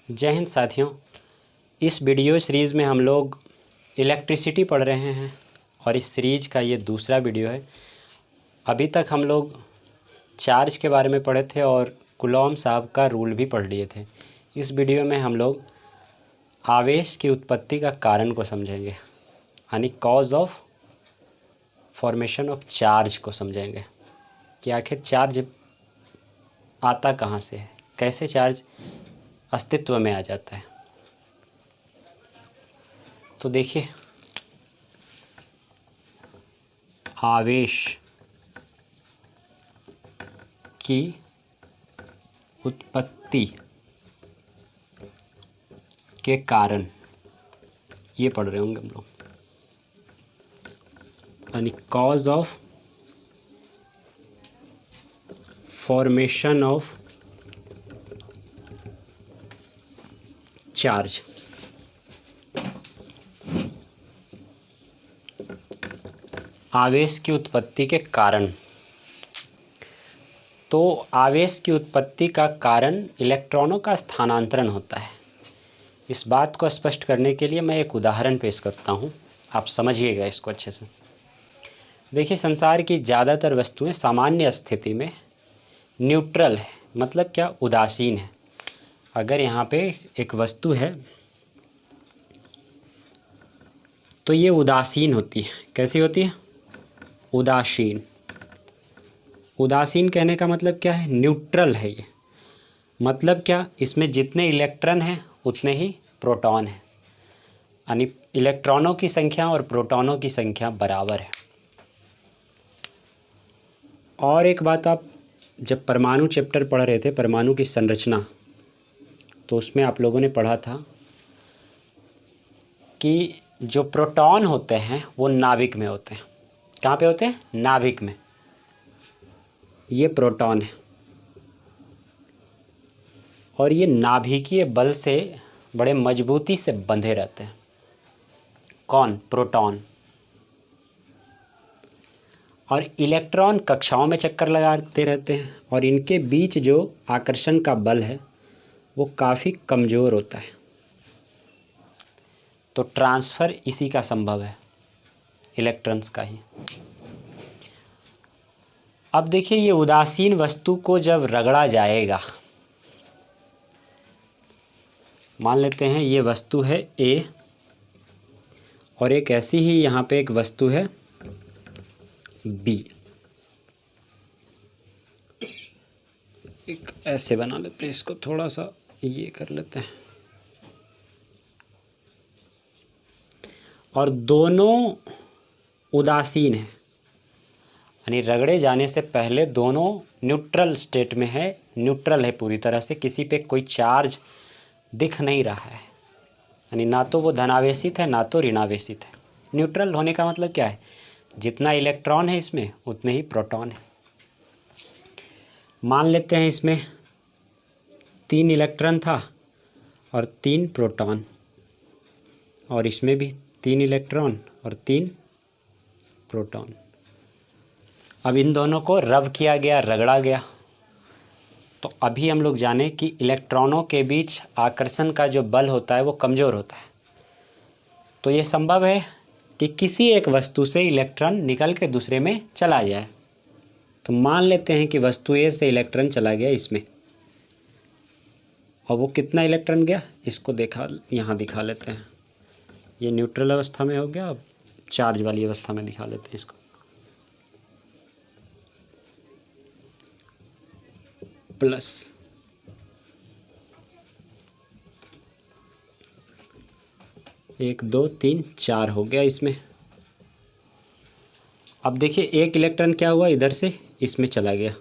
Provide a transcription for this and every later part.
जय हिंद साथियों। इस वीडियो सीरीज़ में हम लोग इलेक्ट्रिसिटी पढ़ रहे हैं और इस सीरीज़ का ये दूसरा वीडियो है। अभी तक हम लोग चार्ज के बारे में पढ़े थे और कूलॉम साहब का रूल भी पढ़ लिए थे। इस वीडियो में हम लोग आवेश की उत्पत्ति का कारण को समझेंगे, यानी cause of formation of charge को समझेंगे कि आखिर चार्ज आता कहाँ से है, कैसे चार्ज अस्तित्व में आ जाता है। तो देखिए, आवेश की उत्पत्ति के कारण ये पढ़ रहे होंगे हम लोग, यानी cause of formation of charge. आवेश की उत्पत्ति के कारण। तो आवेश की उत्पत्ति का कारण इलेक्ट्रॉनों का स्थानांतरण होता है। इस बात को स्पष्ट करने के लिए मैं एक उदाहरण पेश करता हूँ, आप समझिएगा इसको अच्छे से। देखिए, संसार की ज़्यादातर वस्तुएं सामान्य स्थिति में न्यूट्रल है, मतलब क्या, उदासीन है। अगर यहाँ पे एक वस्तु है तो ये उदासीन होती है। कैसी होती है? उदासीन। उदासीन कहने का मतलब क्या है? न्यूट्रल है ये। मतलब क्या, इसमें जितने इलेक्ट्रॉन हैं उतने ही प्रोटॉन हैं, यानी इलेक्ट्रॉनों की संख्या और प्रोटॉनों की संख्या बराबर है। और एक बात, आप जब परमाणु चैप्टर पढ़ रहे थे, परमाणु की संरचना, तो उसमें आप लोगों ने पढ़ा था कि जो प्रोटॉन होते हैं वो नाभिक में होते हैं। कहाँ पे होते हैं? नाभिक में। ये प्रोटॉन है और ये नाभिकीय बल से बड़े मजबूती से बंधे रहते हैं। कौन? प्रोटॉन। और इलेक्ट्रॉन कक्षाओं में चक्कर लगाते रहते हैं और इनके बीच जो आकर्षण का बल है वो काफ़ी कमज़ोर होता है। तो ट्रांसफ़र इसी का संभव है, इलेक्ट्रॉन्स का ही। अब देखिए, ये उदासीन वस्तु को जब रगड़ा जाएगा, मान लेते हैं ये वस्तु है ए और एक ऐसी ही यहाँ पे एक वस्तु है बी। एक ऐसे बना लेते हैं इसको, थोड़ा सा ये कर लेते हैं। और दोनों उदासीन हैं, यानी रगड़े जाने से पहले दोनों न्यूट्रल स्टेट में है। न्यूट्रल है पूरी तरह से, किसी पे कोई चार्ज दिख नहीं रहा है, यानी ना तो वो धनावेशित है ना तो ऋणावेशित है। न्यूट्रल होने का मतलब क्या है? जितना इलेक्ट्रॉन है इसमें उतने ही प्रोटॉन है। मान लेते हैं इसमें 3 इलेक्ट्रॉन था और 3 प्रोटॉन, और इसमें भी 3 इलेक्ट्रॉन और 3 प्रोटॉन। अब इन दोनों को रब किया गया, रगड़ा गया। तो अभी हम लोग जाने कि इलेक्ट्रॉनों के बीच आकर्षण का जो बल होता है वो कमज़ोर होता है। तो ये संभव है कि किसी एक वस्तु से इलेक्ट्रॉन निकल के दूसरे में चला जाए। तो मान लेते हैं कि वस्तु ए से इलेक्ट्रॉन चला गया इसमें, और वो कितना इलेक्ट्रॉन गया इसको यहाँ दिखा लेते हैं। ये न्यूट्रल अवस्था में हो गया, अब चार्ज वाली अवस्था में दिखा लेते हैं इसको। प्लस। एक, दो, तीन, 4 हो गया इसमें। अब देखिए, एक इलेक्ट्रॉन क्या हुआ, इधर से इसमें चला गया।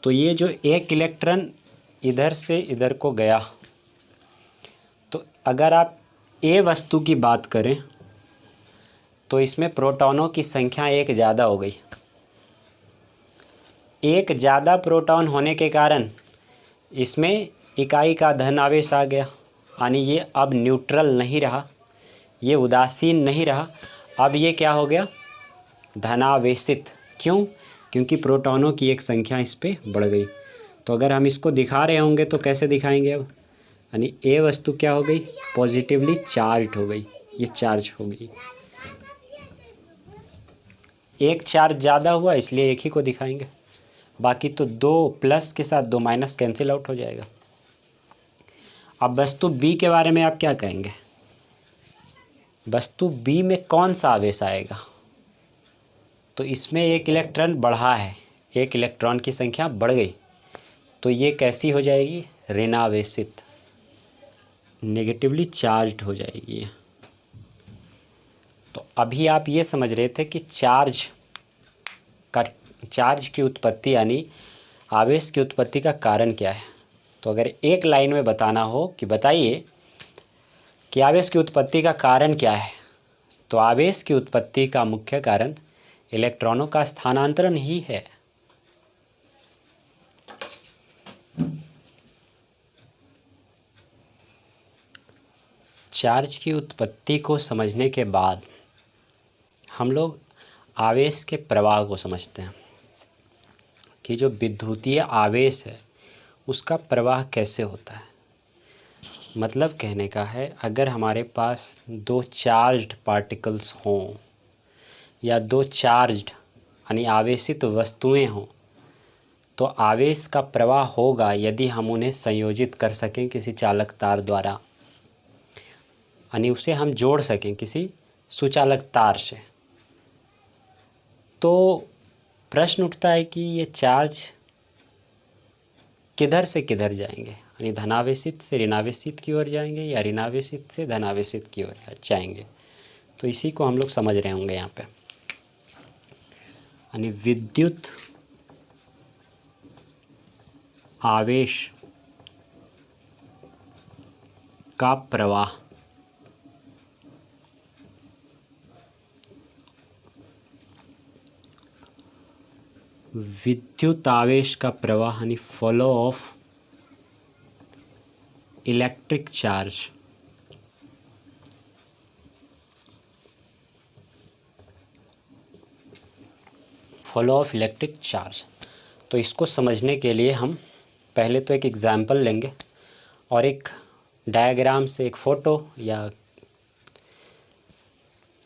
तो ये जो एक इलेक्ट्रॉन इधर से इधर को गया, तो अगर आप ए वस्तु की बात करें तो इसमें प्रोटॉनों की संख्या एक ज़्यादा हो गई। एक ज़्यादा प्रोटॉन होने के कारण इसमें इकाई का धन आवेश आ गया, यानी ये अब न्यूट्रल नहीं रहा, ये उदासीन नहीं रहा। अब ये क्या हो गया? धनावेशित। क्यों? क्योंकि प्रोटॉनों की एक संख्या इस पे बढ़ गई। तो तो अगर हम इसको दिखा रहे होंगे तो कैसे दिखाएंगे अब, यानी ए वस्तु क्या हो गई, पॉजिटिवली चार्ज हो गई, ये चार्ज हो गई। एक चार्ज ज़्यादा हुआ इसलिए एक ही को दिखाएंगे, बाकी तो दो प्लस के साथ दो माइनस कैंसिल आउट हो जाएगा। अब वस्तु बी के बारे में आप क्या कहेंगे, वस्तु बी में कौन सा आवेश आएगा, तो इसमें एक इलेक्ट्रॉन बढ़ा है, एक इलेक्ट्रॉन की संख्या बढ़ गई, तो ये कैसी हो जाएगी, ऋणावेशित, नेगेटिवली चार्ज्ड हो जाएगी। तो अभी आप ये समझ रहे थे कि चार्ज की उत्पत्ति यानी आवेश की उत्पत्ति का कारण क्या है। तो अगर एक लाइन में बताना हो कि बताइए कि आवेश की उत्पत्ति का कारण क्या है, तो आवेश की उत्पत्ति का मुख्य कारण इलेक्ट्रॉनों का स्थानांतरण ही है। चार्ज की उत्पत्ति को समझने के बाद हम लोग आवेश के प्रवाह को समझते हैं कि जो विद्युतीय आवेश है उसका प्रवाह कैसे होता है। मतलब कहने का है, अगर हमारे पास दो चार्ज्ड पार्टिकल्स हों या दो चार्ज्ड यानी आवेशित वस्तुएं हों, तो आवेश का प्रवाह होगा यदि हम उन्हें संयोजित कर सकें किसी चालक तार द्वारा, यानी उसे हम जोड़ सकें किसी सुचालक तार से। तो प्रश्न उठता है कि ये चार्ज किधर से किधर जाएंगे, यानी धनावेशित से ऋणावेशित की ओर जाएंगे या ऋणावेशित से धनावेशित की ओर जाएंगे। तो इसी को हम लोग समझ रहे होंगे यहाँ पे, यानी विद्युत आवेश का प्रवाह विद्युत आवेश का प्रवाह यानी flow of electric charge flow of electric charge. तो इसको समझने के लिए हम पहले तो एक एग्जाम्पल लेंगे और एक डायग्राम से एक फ़ोटो या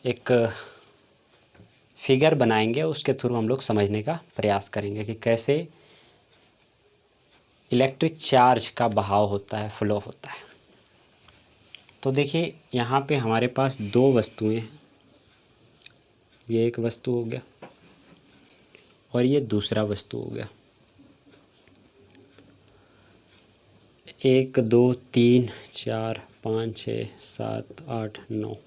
एक फिगर बनाएंगे, उसके थ्रू हम लोग समझने का प्रयास करेंगे कि कैसे इलेक्ट्रिक चार्ज का बहाव होता है, फ्लो होता है। तो देखिए यहाँ पे हमारे पास दो वस्तुएं हैं, ये एक वस्तु हो गया और ये दूसरा वस्तु हो गया। 1 2 3 4 5 6 7 8 9,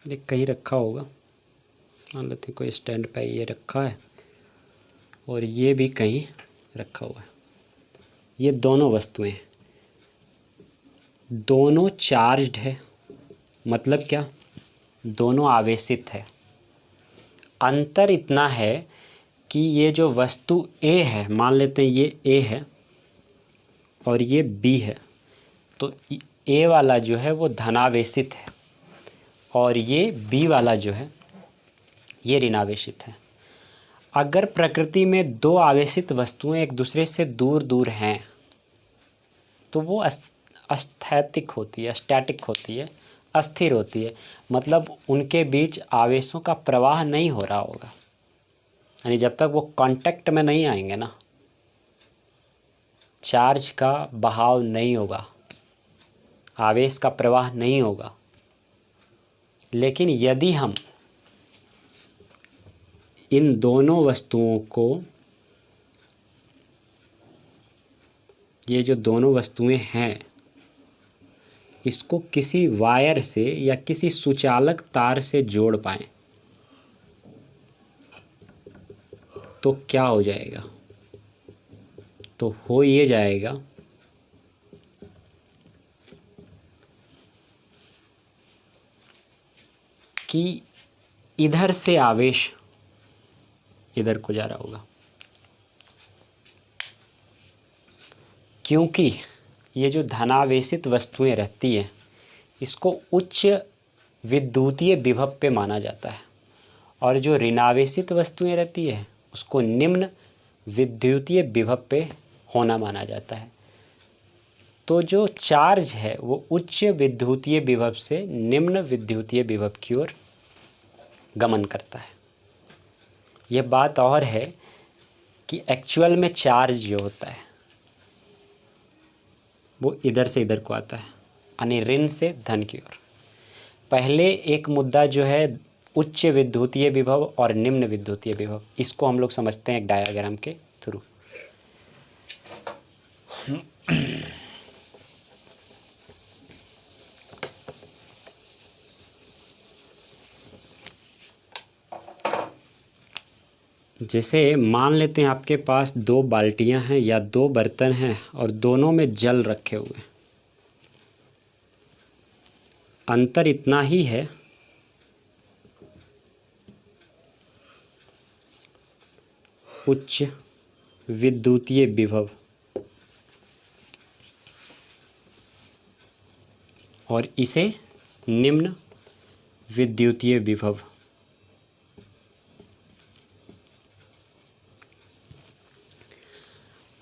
ये कहीं रखा होगा, मान लेते हैं कोई स्टैंड पे ये रखा है और ये भी कहीं रखा हुआ है। ये दोनों वस्तुएं दोनों चार्ज्ड है, मतलब क्या, दोनों आवेशित है। अंतर इतना है कि ये जो वस्तु ए है, मान लेते हैं ये ए है और ये बी है, तो ए वाला जो है वो धनावेशित है और ये बी वाला जो है ये ऋणावेशित है। अगर प्रकृति में दो आवेशित वस्तुएं एक दूसरे से दूर दूर हैं तो वो अस्थैतिक होती है, स्टैटिक होती है, अस्थिर होती है, मतलब उनके बीच आवेशों का प्रवाह नहीं हो रहा होगा, यानी जब तक वो कांटेक्ट में नहीं आएंगे ना, चार्ज का बहाव नहीं होगा, आवेश का प्रवाह नहीं होगा। लेकिन यदि हम इन दोनों वस्तुओं को, ये जो दोनों वस्तुएं हैं, इसको किसी वायर से या किसी सुचालक तार से जोड़ पाएं तो क्या हो जाएगा, तो हो ये जाएगा कि इधर से आवेश इधर को जा रहा होगा, क्योंकि ये जो धनावेशित वस्तुएं रहती हैं इसको उच्च विद्युतीय विभव पे माना जाता है और जो ऋणावेशित वस्तुएं रहती है उसको निम्न विद्युतीय विभव पे होना माना जाता है। तो जो चार्ज है वो उच्च विद्युतीय विभव से निम्न विद्युतीय विभव की ओर गमन करता है। यह बात और है कि एक्चुअल में चार्ज जो होता है वो इधर से इधर को आता है, यानी ऋण से धन की ओर। पहले एक मुद्दा जो है उच्च विद्युतीय विभव और निम्न विद्युतीय विभव, इसको हम लोग समझते हैं एक डायग्राम के थ्रू। जैसे मान लेते हैं आपके पास 2 बाल्टियां हैं या 2 बर्तन हैं और दोनों में जल रखे हुए हैं। अंतर इतना ही है उच्च विद्युतीय विभव और इसे निम्न विद्युतीय विभव।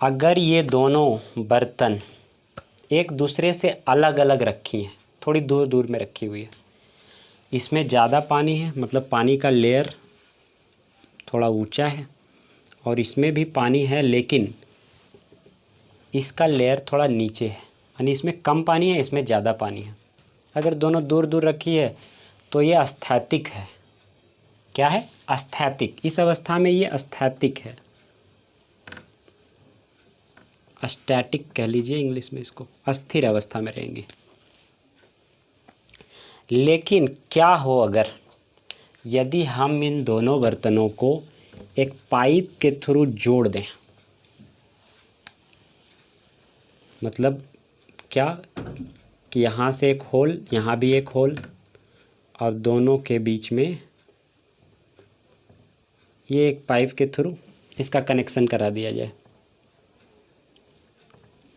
अगर ये दोनों बर्तन एक दूसरे से अलग अलग रखी हैं, थोड़ी दूर दूर में रखी हुई है, इसमें ज़्यादा पानी है, मतलब पानी का लेयर थोड़ा ऊंचा है, और इसमें भी पानी है लेकिन इसका लेयर थोड़ा नीचे है, यानी इसमें कम पानी है, इसमें ज़्यादा पानी है। अगर दोनों दूर दूर रखी है तो ये अस्थैतिक है। क्या है? अस्थैतिक। इस अवस्था में ये अस्थैतिक है, स्टैटिक कह लीजिए इंग्लिश में इसको, अस्थिर अवस्था में रहेंगे। लेकिन क्या हो अगर यदि हम इन दोनों बर्तनों को एक पाइप के थ्रू जोड़ दें, मतलब क्या कि यहाँ से एक होल, यहाँ भी एक होल, और दोनों के बीच में ये एक पाइप के थ्रू इसका कनेक्शन करा दिया जाए,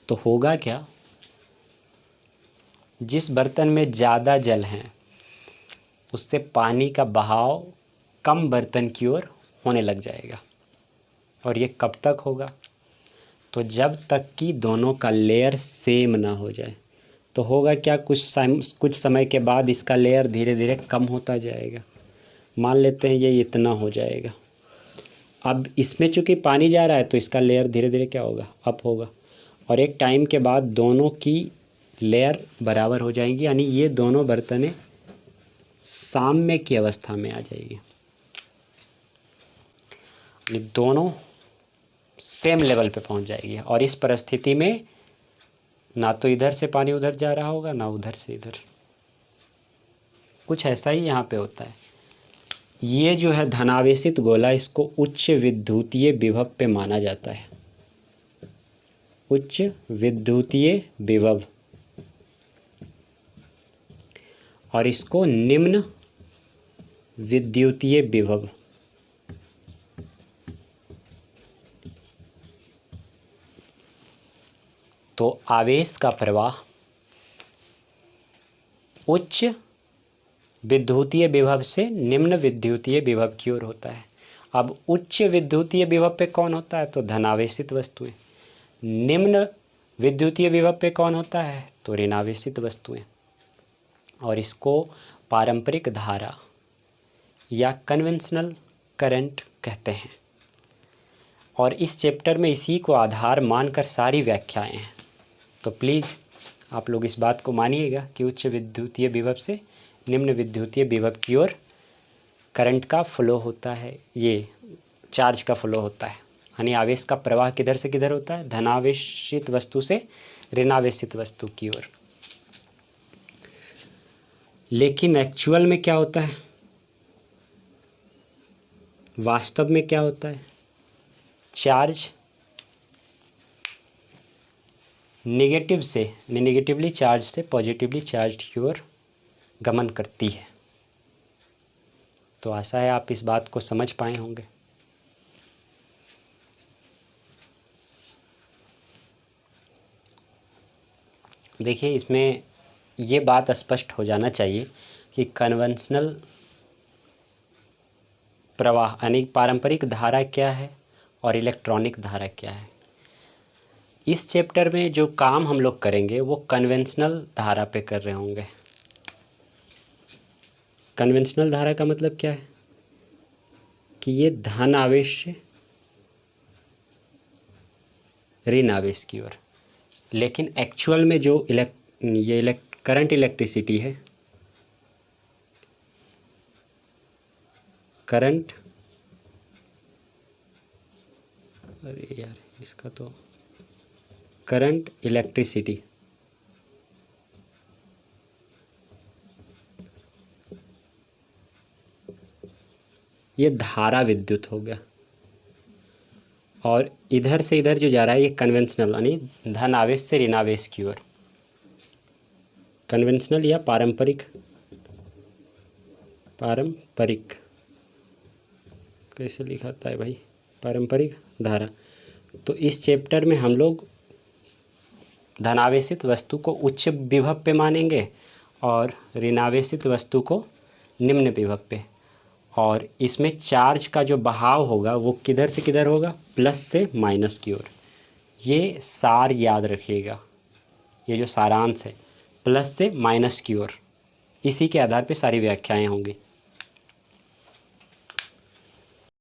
तो होगा क्या? जिस बर्तन में ज़्यादा जल है उससे पानी का बहाव कम बर्तन की ओर होने लग जाएगा। और ये कब तक होगा? तो जब तक कि दोनों का लेयर सेम ना हो जाए। तो होगा क्या? कुछ समय के बाद इसका लेयर धीरे धीरे कम होता जाएगा। मान लेते हैं ये इतना हो जाएगा। अब इसमें चूँकि पानी जा रहा है तो इसका लेयर धीरे धीरे क्या होगा? अप होगा, और एक टाइम के बाद दोनों की लेयर बराबर हो जाएंगी, यानी ये दोनों बर्तनें साम्य की अवस्था में आ जाएगी, ये दोनों सेम लेवल पे पहुंच जाएगी। और इस परिस्थिति में ना तो इधर से पानी उधर जा रहा होगा, ना उधर से इधर। कुछ ऐसा ही यहाँ पे होता है। ये जो है धनावेशित गोला, इसको उच्च विद्युतीय विभव पे माना जाता है, उच्च विद्युतीय विभव, और इसको निम्न विद्युतीय विभव। तो आवेश का प्रवाह उच्च विद्युतीय विभव से निम्न विद्युतीय विभव की ओर होता है। अब उच्च विद्युतीय विभव पे कौन होता है? तो धनावेशित वस्तुएं। निम्न विद्युतीय विभव पे कौन होता है? तो ऋणावेशित वस्तुएं। और इसको पारंपरिक धारा या कन्वेंशनल करंट कहते हैं। और इस चैप्टर में इसी को आधार मानकर सारी व्याख्याएं हैं। तो प्लीज़ आप लोग इस बात को मानिएगा कि उच्च विद्युतीय विभव से निम्न विद्युतीय विभव की ओर करंट का फ्लो होता है, ये चार्ज का फ्लो होता है, यानी आवेश का प्रवाह किधर से किधर होता है? धनावेशित वस्तु से ऋणावेशित वस्तु की ओर। लेकिन एक्चुअल में क्या होता है? वास्तव में क्या होता है? चार्ज नेगेटिव से नेगेटिवली चार्ज से पॉजिटिवली चार्ज की ओर गमन करती है। तो आशा है आप इस बात को समझ पाए होंगे। देखिए, इसमें ये बात स्पष्ट हो जाना चाहिए कि कन्वेंशनल प्रवाह यानी पारंपरिक धारा क्या है और इलेक्ट्रॉनिक धारा क्या है। इस चैप्टर में जो काम हम लोग करेंगे वो कन्वेंशनल धारा पे कर रहे होंगे। कन्वेंशनल धारा का मतलब क्या है कि ये धन आवेश से ऋण आवेश की ओर, लेकिन एक्चुअल में जो करंट इलेक्ट्रिसिटी है, करंट, अरे यार इसका तो करंट इलेक्ट्रिसिटी ये धारा विद्युत हो गया, और इधर से इधर जो जा रहा है ये कन्वेंशनल यानी धन आवेश से ऋण आवेश की ओर। कन्वेंशनल या पारंपरिक, पारंपरिक कैसे लिखाता है भाई, पारंपरिक धारा। तो इस चैप्टर में हम लोग धनावेशित वस्तु को उच्च विभव पे मानेंगे और ऋणावेशित वस्तु को निम्न विभव पे, और इसमें चार्ज का जो बहाव होगा वो किधर से किधर होगा, प्लस से माइनस की ओर। ये सार याद रखिएगा, ये जो सारांश है प्लस से माइनस की ओर, इसी के आधार पे सारी व्याख्याएं होंगी।